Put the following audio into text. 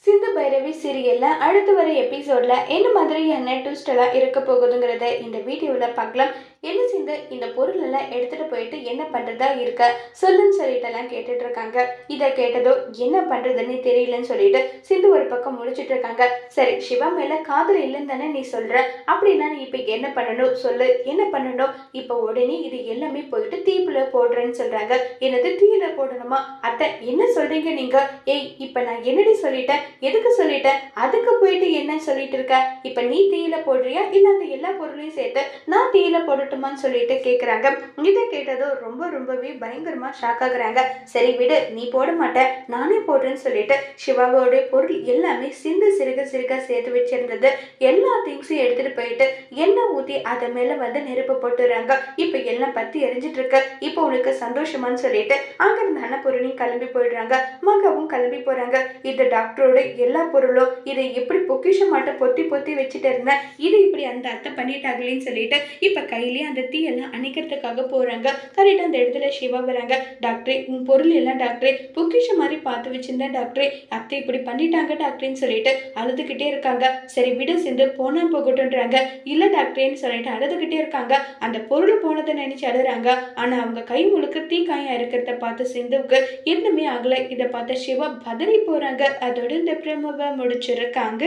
சிந்து பைரவி சீரியல்ல அடுத்து வர எபிசோட்ல என்ன மாதிரியான ட்விஸ்ட் எல்லாம் இருக்க போகுதுங்கிறத இந்த வீடியோவில் பார்க்கலாம். என்ன சிந்து இந்த பொருள் எல்லாம் எடுத்துட்டு போயிட்டு என்ன பண்றதா இருக்க சொல்லுன்னு சொல்லிட்டு எல்லாம் கேட்டுட்டு இருக்காங்க. இதை கேட்டதோ என்ன பண்றதுன்னு தெரியலன்னு சொல்லிட்டு சிந்து ஒரு பக்கம் முடிச்சிட்டு இருக்காங்க. சரி, சிவா மேல காதல் இல்லைன்னு தானே நீ சொல்ற, அப்படின்னா நீ இப்ப என்ன பண்ணணும் சொல்லு, என்ன பண்ணணும்? இப்ப உடனே இது எல்லாமே போயிட்டு தீப்புல போடுறேன்னு சொல்றாங்க. என்னது தீயில போடணுமா? அத்தை என்ன சொல்றீங்க நீங்க? ஏய், இப்ப நான் என்னடி சொல்லிட்டேன், எதுக்கு சொல்லிட்டேன், அதுக்கு போயிட்டு என்ன சொல்லிட்டு இருக்க? இப்ப நீ தீயில போடுறியா இல்ல அந்த எல்லா பொருளையும் சேர்த்து நான் தீயில போடட்டுமான்னு சொல்லிட்டு கேக்குறாங்க. இதை கேட்டதும் ரொம்பவே பயங்கரமா ஷாக் ஆகுறாங்க. சரி விடு, நீ போட மாட்ட, நானே போடுறேன்னு சொல்லிட்டு சிவாவோட பொருள் எல்லாமே சிந்து சிறுக சிறுக சேர்த்து வச்சிருந்தது எல்லா திங்ஸையும் எடுத்துட்டு போயிட்டு எண்ணெய் ஊத்தி அதை மேல நெருப்பு போட்டுறாங்க. இப்ப எல்லாம் பத்தி எரிஞ்சிட்டு இருக்கு. இப்போ உனக்கு சந்தோஷமான்னு சொல்லிட்டு அங்க இருந்த அன்னபூரணியும் கிளம்பி போயிடுறாங்க. மகவும் கிளம்பி போறாங்க. இந்த டாக்டரோட எல்லா பொருளும் இதை எப்படி பொக்கிஷமாட்ட பொத்தி பொத்தி வச்சுட்டு இருந்தேன், இது இப்படி அந்த அத்தை பண்ணிட்டாங்களேன்னு சொல்லிட்டு இப்ப கையிலேயே அந்த தீயெல்லாம் அணைக்கிறதுக்காக போறாங்க. கரெக்டா அந்த இடத்துல சிவா வராங்க. டாக்டரே, உன் பொருள் எல்லாம் டாக்டரே பொக்கிஷம் மாதிரி பார்த்து வச்சிருந்தேன் டாக்டரே, அத்தை இப்படி பண்ணிட்டாங்க டாக்டர்ன்னு சொல்லிட்டு அழுதுகிட்டே இருக்காங்க. சரி விடு சிந்து, போனா போகட்டும்ன்றாங்க. இல்ல டாக்டரேன்னு சொல்லிட்டு அழுதுகிட்டே இருக்காங்க. அந்த பொருள் போனதை நினைச்சு அழுறாங்க. ஆனா அவங்க கை முழுக்க தீக்காயம் இருக்கிறத பார்த்து சிந்துவுக்கு எதுவுமே ஆகல. இதை பார்த்த சிவா பதறி போறாங்க. அதோட இந்த பிரமுக முடிச்சிருக்காங்க.